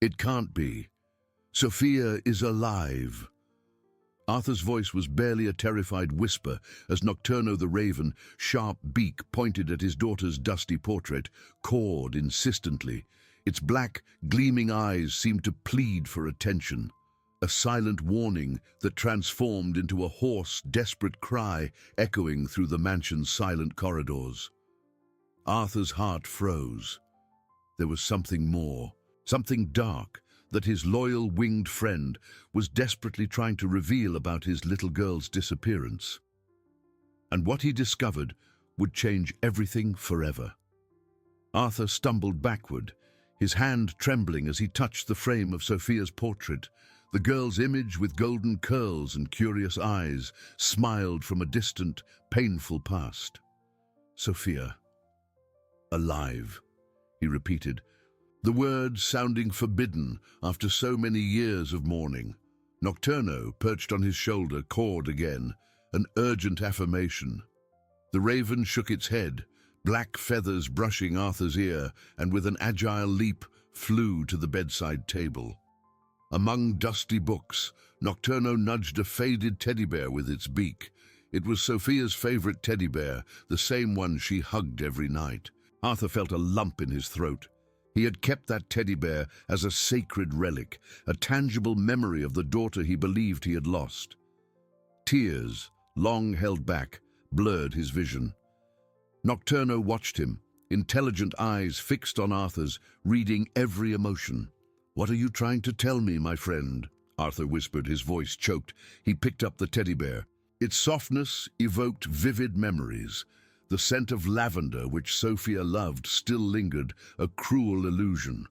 It can't be. Sophia is alive. Arthur's voice was barely a terrified whisper as Nocturno the Raven, sharp beak pointed at his daughter's dusty portrait, cawed insistently. Its black, gleaming eyes seemed to plead for attention, a silent warning that transformed into a hoarse, desperate cry echoing through the mansion's silent corridors. Arthur's heart froze. There was something more, something dark, that his loyal winged friend was desperately trying to reveal about his little girl's disappearance. And what he discovered would change everything forever. Arthur stumbled backward, his hand trembling as he touched the frame of Sophia's portrait. The girl's image with golden curls and curious eyes smiled from a distant, painful past. Sophia. Alive, he repeated, the words sounding forbidden after so many years of mourning. Nocturno, perched on his shoulder, cawed again, an urgent affirmation. The raven shook its head, black feathers brushing Arthur's ear, and with an agile leap flew to the bedside table. Among dusty books, Nocturno nudged a faded teddy bear with its beak. It was Sophia's favorite teddy bear, the same one she hugged every night. Arthur felt a lump in his throat. He had kept that teddy bear as a sacred relic, a tangible memory of the daughter he believed he had lost. Tears, long held back, blurred his vision. Nocturno watched him, intelligent eyes fixed on Arthur's, reading every emotion. "What are you trying to tell me, my friend?" Arthur whispered, his voice choked. He picked up the teddy bear. Its softness evoked vivid memories. The scent of lavender, which Sophia loved, still lingered, a cruel illusion.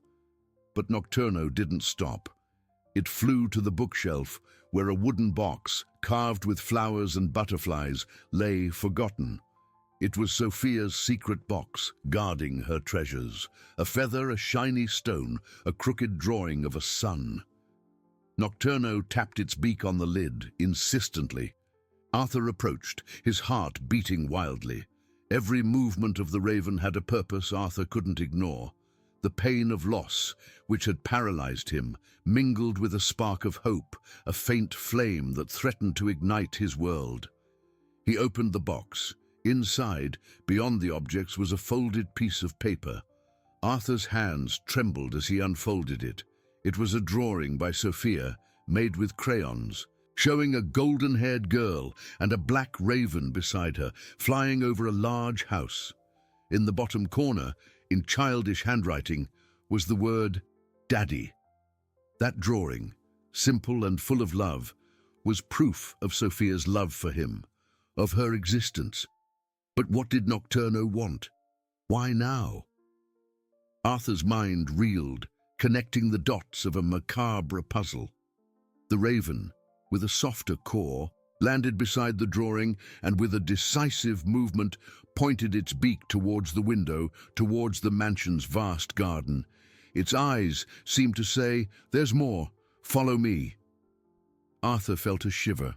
But Nocturno didn't stop. It flew to the bookshelf, where a wooden box, carved with flowers and butterflies, lay forgotten. It was Sophia's secret box, guarding her treasures. A feather, a shiny stone, a crooked drawing of a sun. Nocturno tapped its beak on the lid, insistently. Arthur approached, his heart beating wildly. Every movement of the raven had a purpose Arthur couldn't ignore. The pain of loss, which had paralyzed him, mingled with a spark of hope, a faint flame that threatened to ignite his world. He opened the box. Inside, beyond the objects, was a folded piece of paper. Arthur's hands trembled as he unfolded it. It was a drawing by Sophia, made with crayons, showing a golden-haired girl and a black raven beside her, flying over a large house. In the bottom corner, in childish handwriting, was the word Daddy. That drawing, simple and full of love, was proof of Sophia's love for him, of her existence. But what did Nocturno want? Why now? Arthur's mind reeled, connecting the dots of a macabre puzzle. The raven, with a softer core, landed beside the drawing and with a decisive movement pointed its beak towards the window, towards the mansion's vast garden. Its eyes seemed to say, "There's more, follow me." Arthur felt a shiver.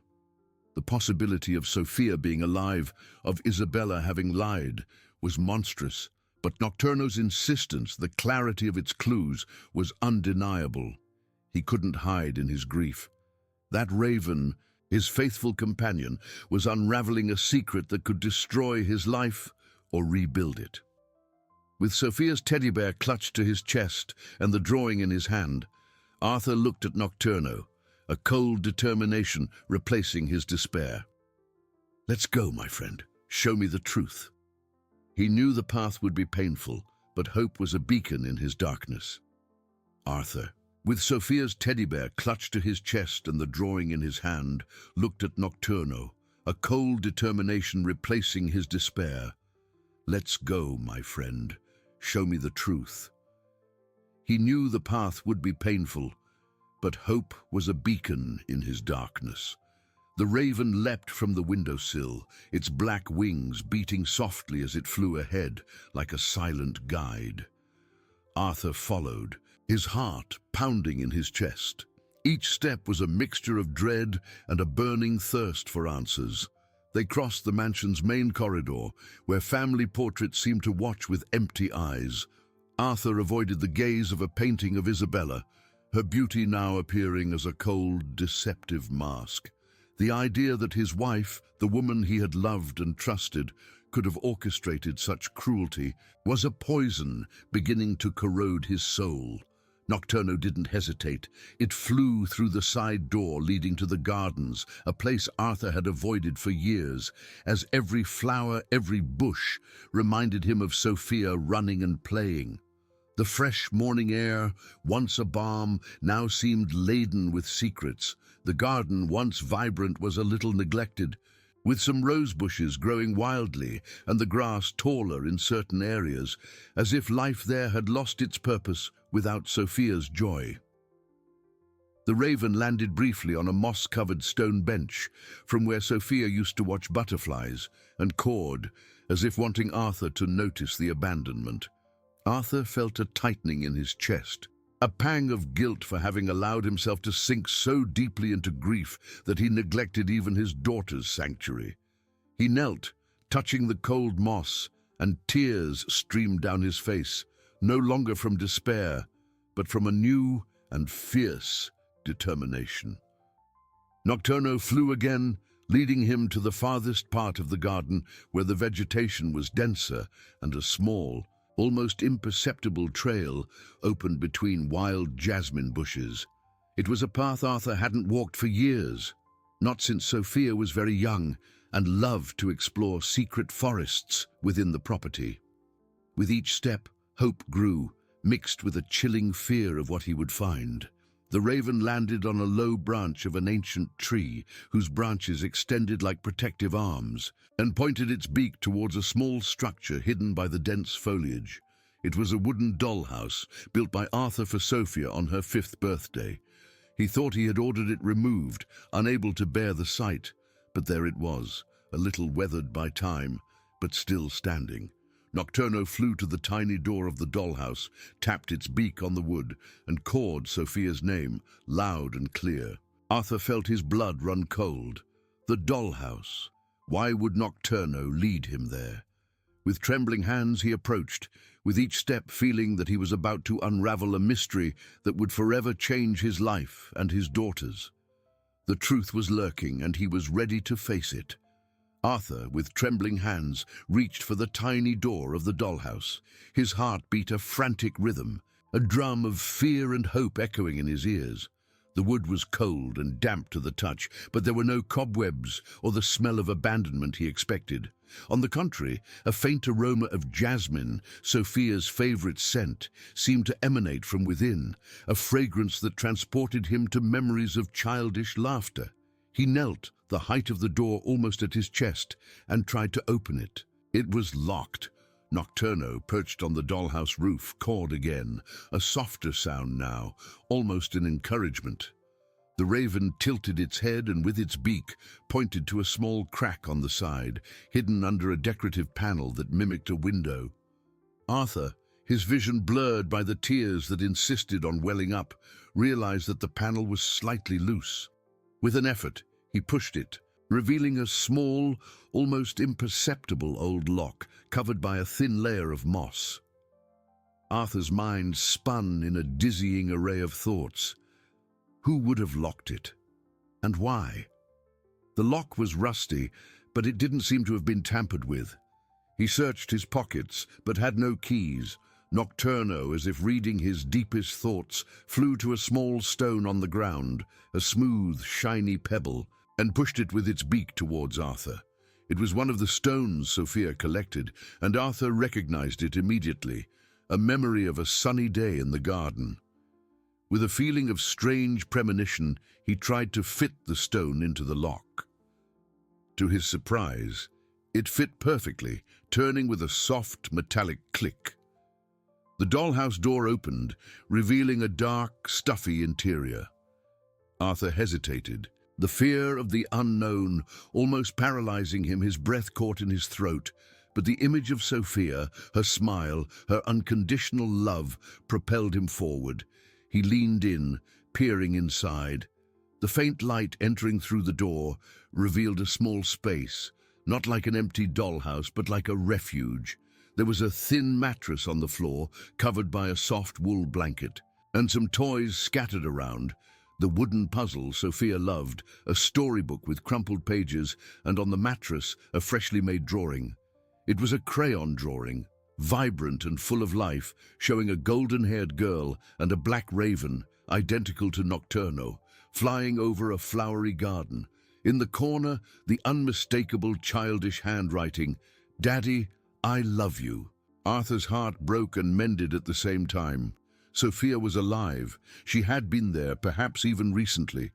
The possibility of Sophia being alive, of Isabella having lied, was monstrous, but Nocturno's insistence, the clarity of its clues, was undeniable. He couldn't hide in his grief. That raven, his faithful companion, was unraveling a secret that could destroy his life or rebuild it. With Sophia's teddy bear clutched to his chest and the drawing in his hand, Arthur looked at Nocturno, a cold determination replacing his despair. "Let's go, my friend. Show me the truth." He knew the path would be painful, but hope was a beacon in his darkness. Arthur, with Sophia's teddy bear clutched to his chest and the drawing in his hand, looked at Nocturno, a cold determination replacing his despair. "Let's go, my friend. Show me the truth." He knew the path would be painful, but hope was a beacon in his darkness. The raven leapt from the windowsill, its black wings beating softly as it flew ahead, like a silent guide. Arthur followed, his heart pounding in his chest. Each step was a mixture of dread and a burning thirst for answers. They crossed the mansion's main corridor, where family portraits seemed to watch with empty eyes. Arthur avoided the gaze of a painting of Isabella, her beauty now appearing as a cold, deceptive mask. The idea that his wife, the woman he had loved and trusted, could have orchestrated such cruelty was a poison beginning to corrode his soul. Nocturno didn't hesitate. It flew through the side door leading to the gardens, a place Arthur had avoided for years, as every flower, every bush reminded him of Sophia running and playing. The fresh morning air, once a balm, now seemed laden with secrets. The garden, once vibrant, was a little neglected, with some rose bushes growing wildly and the grass taller in certain areas, as if life there had lost its purpose without Sophia's joy. The raven landed briefly on a moss-covered stone bench from where Sophia used to watch butterflies, and cawed, as if wanting Arthur to notice the abandonment. Arthur felt a tightening in his chest, a pang of guilt for having allowed himself to sink so deeply into grief that he neglected even his daughter's sanctuary. He knelt, touching the cold moss, and tears streamed down his face, no longer from despair, but from a new and fierce determination. Nocturno flew again, leading him to the farthest part of the garden where the vegetation was denser and a small, almost imperceptible trail opened between wild jasmine bushes. It was a path Arthur hadn't walked for years, not since Sophia was very young and loved to explore secret forests within the property. With each step, hope grew, mixed with a chilling fear of what he would find. The raven landed on a low branch of an ancient tree whose branches extended like protective arms, and pointed its beak towards a small structure hidden by the dense foliage. It was a wooden dollhouse built by Arthur for Sophia on her 5th birthday. He thought he had ordered it removed, unable to bear the sight, but there it was, a little weathered by time, but still standing. Nocturno flew to the tiny door of the dollhouse, tapped its beak on the wood, and cawed Sophia's name, loud and clear. Arthur felt his blood run cold. The dollhouse. Why would Nocturno lead him there? With trembling hands he approached, with each step feeling that he was about to unravel a mystery that would forever change his life and his daughter's. The truth was lurking, and he was ready to face it. Arthur, with trembling hands, reached for the tiny door of the dollhouse. His heart beat a frantic rhythm, a drum of fear and hope echoing in his ears. The wood was cold and damp to the touch, but there were no cobwebs or the smell of abandonment he expected. On the contrary, a faint aroma of jasmine, Sophia's favorite scent, seemed to emanate from within, a fragrance that transported him to memories of childish laughter. He knelt, the height of the door almost at his chest, and tried to open it. It was locked. Nocturno, perched on the dollhouse roof, cawed again, a softer sound now, almost an encouragement. The raven tilted its head and with its beak pointed to a small crack on the side, hidden under a decorative panel that mimicked a window. Arthur, his vision blurred by the tears that insisted on welling up, realized that the panel was slightly loose. With an effort, he pushed it, revealing a small, almost imperceptible old lock covered by a thin layer of moss. Arthur's mind spun in a dizzying array of thoughts. Who would have locked it? And why? The lock was rusty, but it didn't seem to have been tampered with. He searched his pockets, but had no keys. Nocturno, as if reading his deepest thoughts, flew to a small stone on the ground, a smooth, shiny pebble, and pushed it with its beak towards Arthur. It was one of the stones Sophia collected, and Arthur recognized it immediately, a memory of a sunny day in the garden. With a feeling of strange premonition, he tried to fit the stone into the lock. To his surprise, it fit perfectly, turning with a soft, metallic click. The dollhouse door opened, revealing a dark, stuffy interior. Arthur hesitated, the fear of the unknown almost paralyzing him, his breath caught in his throat. But the image of Sophia, her smile, her unconditional love, propelled him forward. He leaned in, peering inside. The faint light entering through the door revealed a small space, not like an empty dollhouse, but like a refuge. There was a thin mattress on the floor, covered by a soft wool blanket. and some toys scattered around, the wooden puzzle Sophia loved, a storybook with crumpled pages, and on the mattress, a freshly made drawing. It was a crayon drawing, vibrant and full of life, showing a golden-haired girl and a black raven, identical to Nocturno, flying over a flowery garden. In the corner, the unmistakable childish handwriting, "Daddy, I love you." Arthur's heart broke and mended at the same time. Sophia was alive. She had been there, perhaps even recently.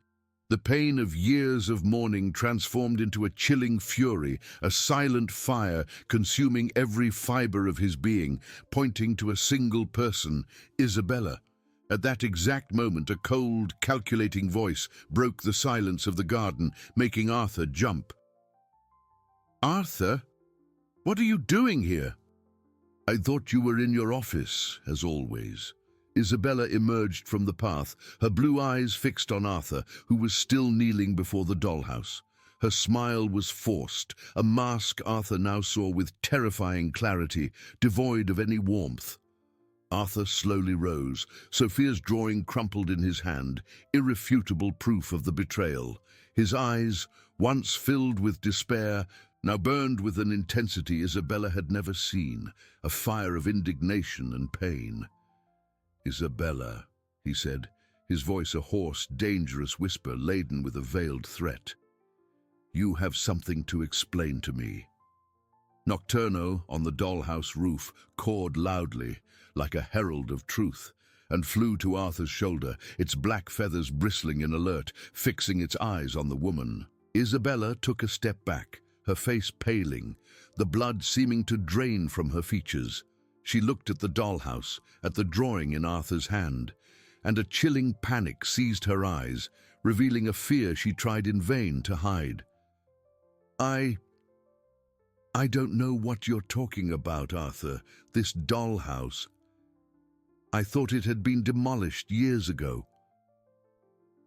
The pain of years of mourning transformed into a chilling fury, a silent fire consuming every fiber of his being, pointing to a single person, Isabella. At that exact moment, a cold, calculating voice broke the silence of the garden, making Arthur jump. "Arthur? What are you doing here?" "I thought you were in your office, as always." Isabella emerged from the path, her blue eyes fixed on Arthur, who was still kneeling before the dollhouse. Her smile was forced, a mask Arthur now saw with terrifying clarity, devoid of any warmth. Arthur slowly rose, Sophia's drawing crumpled in his hand, irrefutable proof of the betrayal. His eyes, once filled with despair, now burned with an intensity Isabella had never seen, a fire of indignation and pain. "Isabella," he said, his voice a hoarse, dangerous whisper laden with a veiled threat. "You have something to explain to me." Nocturno, on the dollhouse roof, cawed loudly, like a herald of truth, and flew to Arthur's shoulder, its black feathers bristling in alert, fixing its eyes on the woman. Isabella took a step back, her face paling, the blood seeming to drain from her features. She looked at the dollhouse, at the drawing in Arthur's hand, and a chilling panic seized her eyes, revealing a fear she tried in vain to hide. I don't know what you're talking about, Arthur. This dollhouse. I thought it had been demolished years ago."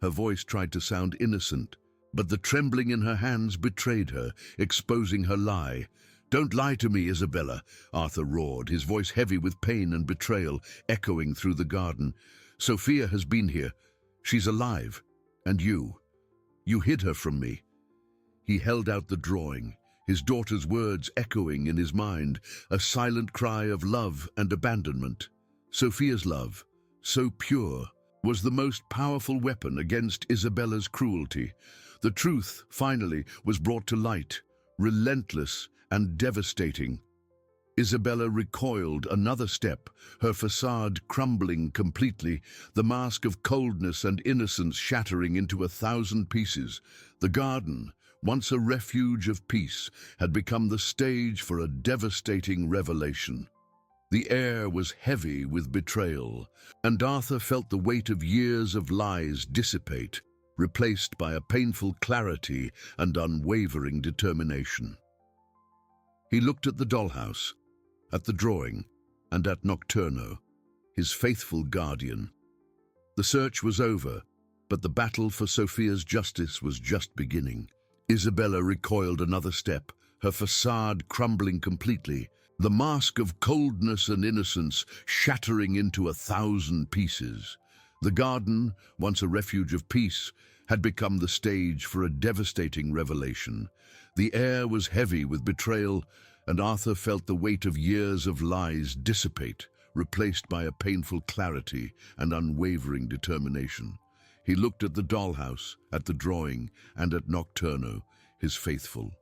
Her voice tried to sound innocent, but the trembling in her hands betrayed her, exposing her lie. "Don't lie to me, Isabella," Arthur roared, his voice heavy with pain and betrayal, echoing through the garden. "Sophia has been here. She's alive. And you hid her from me." He held out the drawing, his daughter's words echoing in his mind, a silent cry of love and abandonment. Sophia's love, so pure, was the most powerful weapon against Isabella's cruelty. The truth, finally, was brought to light, relentless and devastating. Isabella recoiled another step, her facade crumbling completely, the mask of coldness and innocence shattering into 1,000 pieces. The garden, once a refuge of peace, had become the stage for a devastating revelation. The air was heavy with betrayal, and Arthur felt the weight of years of lies dissipate, replaced by a painful clarity and unwavering determination. He looked at the dollhouse, at the drawing, and at Nocturno, his faithful guardian. The search was over, but the battle for Sophia's justice was just beginning. Isabella recoiled another step, her facade crumbling completely, the mask of coldness and innocence shattering into 1,000 pieces. The garden, once a refuge of peace, had become the stage for a devastating revelation. The air was heavy with betrayal, and Arthur felt the weight of years of lies dissipate, replaced by a painful clarity and unwavering determination. He looked at the dollhouse, at the drawing, and at Nocturno, his faithful